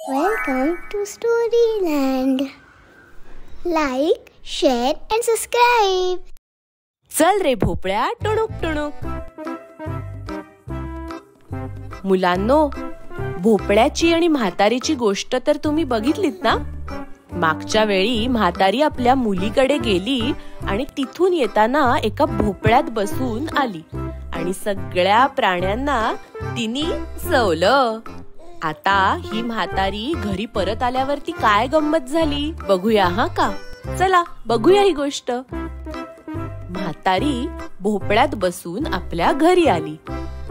Welcome to Storyland. Like, share and subscribe. चल रे भोपळ्या टुणूक टुणूक. मुलांनो, भोपळ्याची आणि म्हातारीची गोष्ट तर तुम्ही बघितलीत ना? मागच्या वेळी म्हातारी आपल्या मुलीकडे गेली आणि तिथून येताना एका भोपळ्यात बसून आली आणि सगळ्या प्राण्यांना तिने सवलं. आता ही म्हातारी घरी परत आल्यावरती काय गंमत झाली बघूया हा का? चला बघूया ही गोष्ट. म्हातारी भोपळ्यात बसून आपल्या घरी आली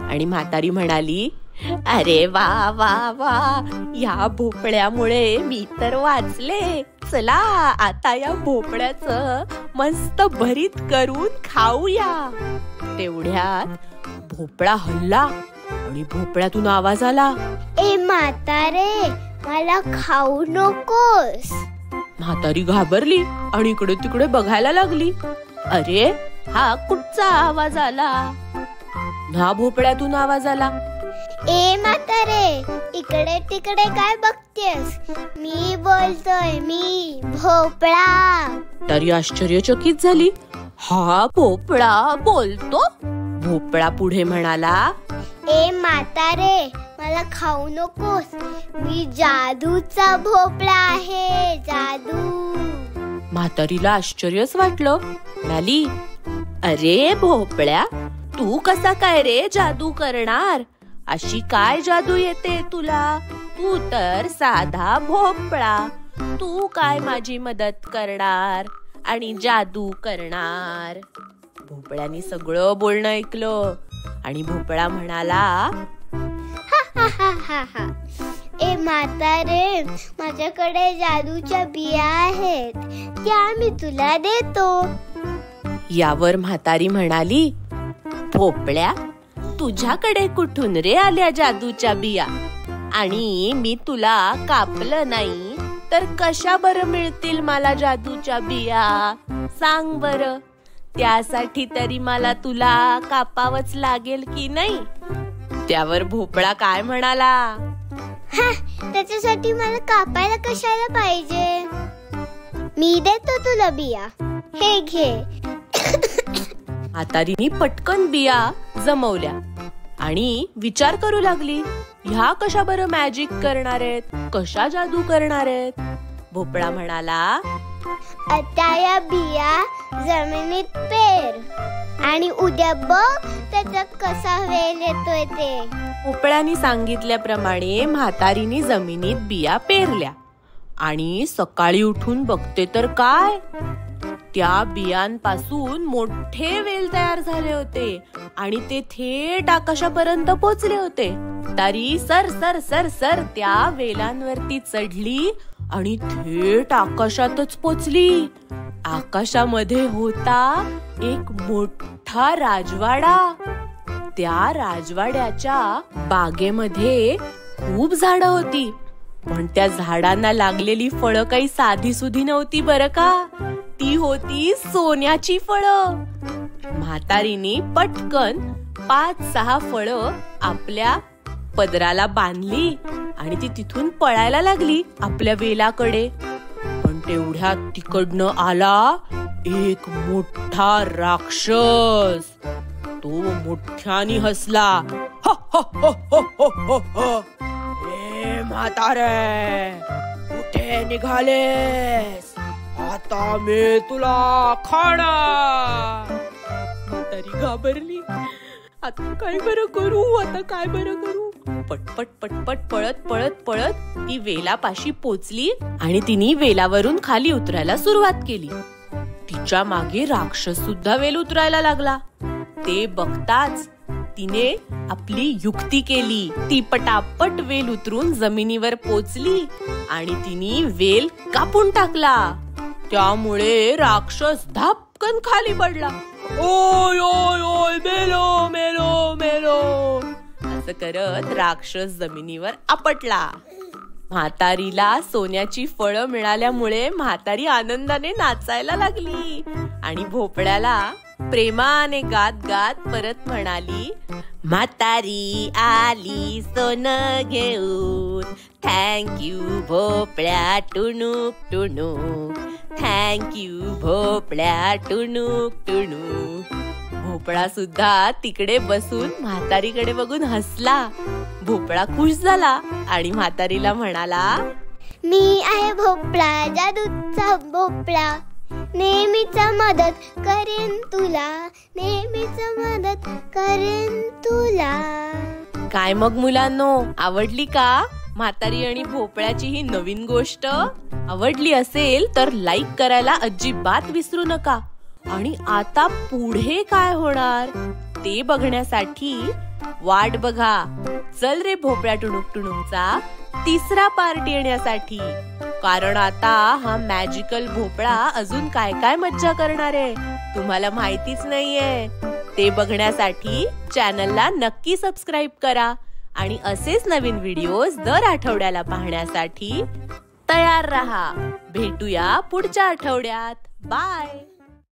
आणि म्हातारी म्हणाली, अरे वा वा वा, या भोपळ्यामुळे मी तर वाचले. चला आता या भोपळ्याचं मस्त भरीत करून खाऊया. तेवढ्यात भोपळा हलला आणि भोपळ्यातून आवाज आला, ए म्हातारे, मला खाऊ नकोस. म्हातारी घाबरली आणि इकडे तिकडे बघायला लागली. अरे हा कुठचा आवाज आला? हा भोपळ्यातून आवाज आला. ए म्हातारे, इकडे तिकडे काय बघतेस? मी बोलतोय, मी भोपळा. तरी आश्चर्यचकित झाली. हा भोपळा बोलतो? भोपळा पुढे म्हणाला, ए म्हातारे, मला खाऊ नकोस. मी जादूचा भोपळा आहे, जादू. म्हातारीला आश्चर्यच वाटलं. म्हणाली, अरे भोपळ्या, तू कसा काय रे जादू करणार? अशी काय जादू येते तुला? तू तर साधा भोपळा. तू काय माझी मदत करणार आणि जादू करणार? भोपळ्याने सगळं बोलणं ऐकलं आणि भोपळा म्हणाला, ए म्हातारे, माझ्याकडे जादूच्या बिया आहेत, त्या मी तुला देतो. यावर म्हातारी म्हणाली, भोपळ्या, तुझ्याकडे कुठून रे आल्या जादूच्या बिया? आणि मी तुला कापलं नाही तर कशा बरं मिळतील मला जादूच्या बिया? सांग बरं. त्यासाठी तरी मला तुला कापावंच लागेल की नाही? त्यावर भोपळा काय म्हणाला, त्याच्यासाठी मला कापायला कशाला पाहिजे? मी देतो तुला बिया, हे घे. म्हातारीने पटकन बिया जमवल्या आणि विचार करू लागली, ह्या कशा बरं मॅजिक करणार आहेत, कशा जादू करणार आहेत? भोपळा म्हणाला, आता या बिया जमिनीत पेर आणि उद्या बघ त्याच्यात कसा वेल येतोय ते. भोपळ्याने सांगितल्याप्रमाणे म्हातारीने जमिनीत बिया पेरल्या आणि सकाळी उठून बघते तर काय, त्या बियांपासून मोठे वेल तयार झाले होते आणि ते थेट आकाशापर्यंत पोचले होते. तरी सर सर सर सर त्या वेलांवरती चढली आणि थेट आकाशातच पोचली. आकाशामध्ये होता एक मोठा राजवाडा. त्या राजवाड्याच्या बागेमध्ये खूप झाडं होती, पण त्या झाडांना लागलेली फळं काही साधी सुधी नव्हती बरं का. ती होती सोन्याची फळं. म्हातारीने पटकन 5-6 फळं आपल्या पदराला बांधली आणि ती तिथून पळायला लागली आपल्या वेलाकडे. पण तेवढ्यात तिकडनं आला एक मोठा राक्षस. तो मोठ्याने हसला. ए म्हातारे, कुठे निघालेस? आता मी तुला खाणार. म्हातारी घाबरली. आता काय बरं करू, आता काय बरं करू? पटपट पटपट पळत पळत पळत ती वेलापाशी पोचली आणि तिने वेलावरून खाली उतरायला सुरुवात केली. तिच्या मागे राक्षस सुद्धा वेल उतरायला लागला. ते बघताच तिने आपली युक्ती केली. ती पटापट वेल उतरून जमिनीवर पोचली आणि तिने वेल कापून टाकला. त्यामुळे राक्षस धापकन खाली पडला. ओय ओय ओय, मेलो मेलो मेलो असं करत राक्षस जमिनीवर आपटला. म्हातारीला सोन्याची फळं मिळाल्यामुळे म्हातारी आनंदाने नाचायला लागली आणि भोपळ्याला प्रेमाने गात गात परत म्हणाली, म्हातारी आली सोनं घेऊन, थँक्यू भोपळ्या टुणूक टुणूक, थँक्यू भोपळ्या टुणूक टुणूक. भोपळा सुद्धा तिकडे बसून म्हातारीकडे बघून हसला. भोपळा खुश झाला आणि म्हातारीला म्हणाला, मी आहे भोपळा, जादूचा भोपळा, नेहमीच मदत करेन तुला, नेहमीच मदत करेन तुला. काय मग मुलांनो, आवडली का म्हातारी आणि भोपळ्याची ही नवीन गोष्ट? आवडली असेल तर लाईक करायला अजिबात विसरू नका. आणि आता पुढे काय होणार ते बघण्यासाठी वाट बघा. चल रे भोपळ्या टुणूक टुणूकचा तिसरा पार्ट येण्यासाठी. कारण आता हा मॅजिकल भोपळा अजून काय काय मज्जा करणार आहे तुम्हाला माहितीच नाहीये. ते बघण्यासाठी चॅनलला नक्की सबस्क्राईब करा आणि असेच नवीन व्हिडिओज दर आठवड्याला पाहण्यासाठी तयार रहा. भेटूया पुढच्या आठवड्यात. बाय.